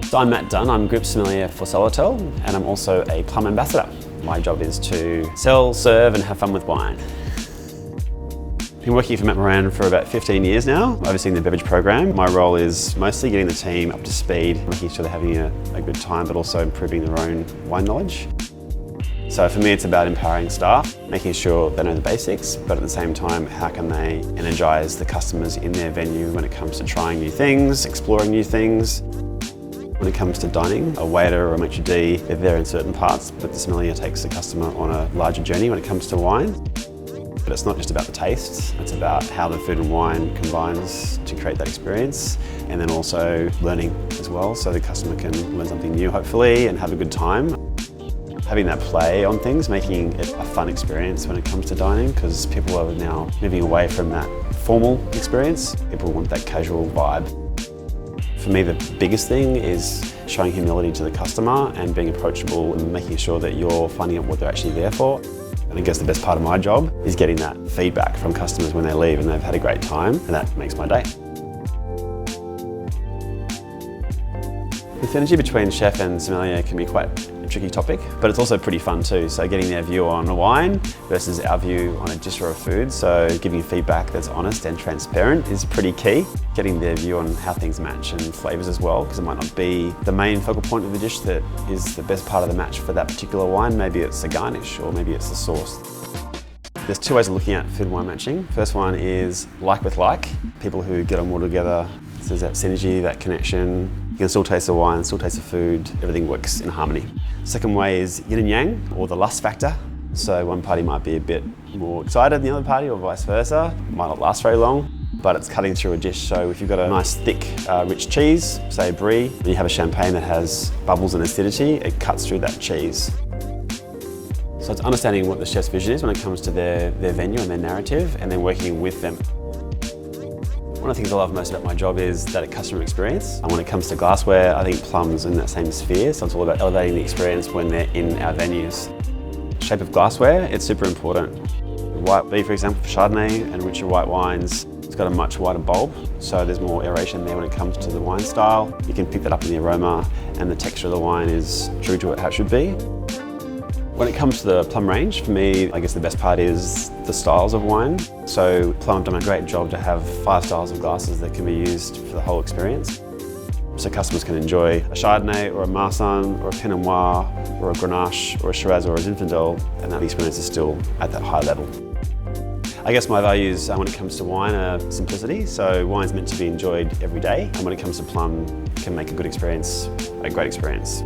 So I'm Matt Dunn, I'm Group Sommelier for Solotel, and I'm also a Plumm Ambassador. My job is to sell, serve and have fun with wine. I've been working for Matt Moran for about 15 years now, overseeing the beverage program. My role is mostly getting the team up to speed, making sure they're having a good time, but also improving their own wine knowledge. So for me, it's about empowering staff, making sure they know the basics, but at the same time, how can they energise the customers in their venue when it comes to trying new things, exploring new things. When it comes to dining, a waiter or a maitre d', they're there in certain parts, but the sommelier takes the customer on a larger journey when it comes to wine. But it's not just about the taste, it's about how the food and wine combines to create that experience, and then also learning as well, so the customer can learn something new hopefully and have a good time. Having that play on things, making it a fun experience when it comes to dining, because people are now moving away from that formal experience. People want that casual vibe. For me, the biggest thing is showing humility to the customer and being approachable and making sure that you're finding out what they're actually there for. And I guess the best part of my job is getting that feedback from customers when they leave and they've had a great time, and that makes my day. The synergy between chef and sommelier can be quite a tricky topic, but it's also pretty fun too. So getting their view on a wine versus our view on a dish or a food, so giving feedback that's honest and transparent is pretty key. Getting their view on how things match and flavours as well, because it might not be the main focal point of the dish that is the best part of the match for that particular wine. Maybe it's the garnish or maybe it's the sauce. There's two ways of looking at food and wine matching. First one is like with like, people who get on well together. So there's that synergy, that connection. You can still taste the wine, still taste the food, everything works in harmony. Second way is yin and yang, or the lust factor. So one party might be a bit more excited than the other party, or vice versa. It might not last very long, but it's cutting through a dish. So if you've got a nice thick, rich cheese, say brie, and you have a champagne that has bubbles and acidity, it cuts through that cheese. So it's understanding what the chef's vision is when it comes to their venue and their narrative, and then working with them. One of the things I love most about my job is that customer experience. And when it comes to glassware, I think Plumm's in that same sphere, so it's all about elevating the experience when they're in our venues. Shape of glassware, it's super important. White beef, for example, for Chardonnay and richer white wines, it's got a much wider bulb, so there's more aeration there when it comes to the wine style. You can pick that up in the aroma, and the texture of the wine is true to how it should be. When it comes to the Plumm range, for me, I guess the best part is the styles of wine. So Plumm have done a great job to have 5 styles of glasses that can be used for the whole experience. So customers can enjoy a Chardonnay or a Marsanne or a Pinot Noir or a Grenache or a Shiraz or a Zinfandel, and that experience is still at that high level. I guess my values when it comes to wine are simplicity. So wine's meant to be enjoyed every day, and when it comes to Plumm, can make a good experience a great experience.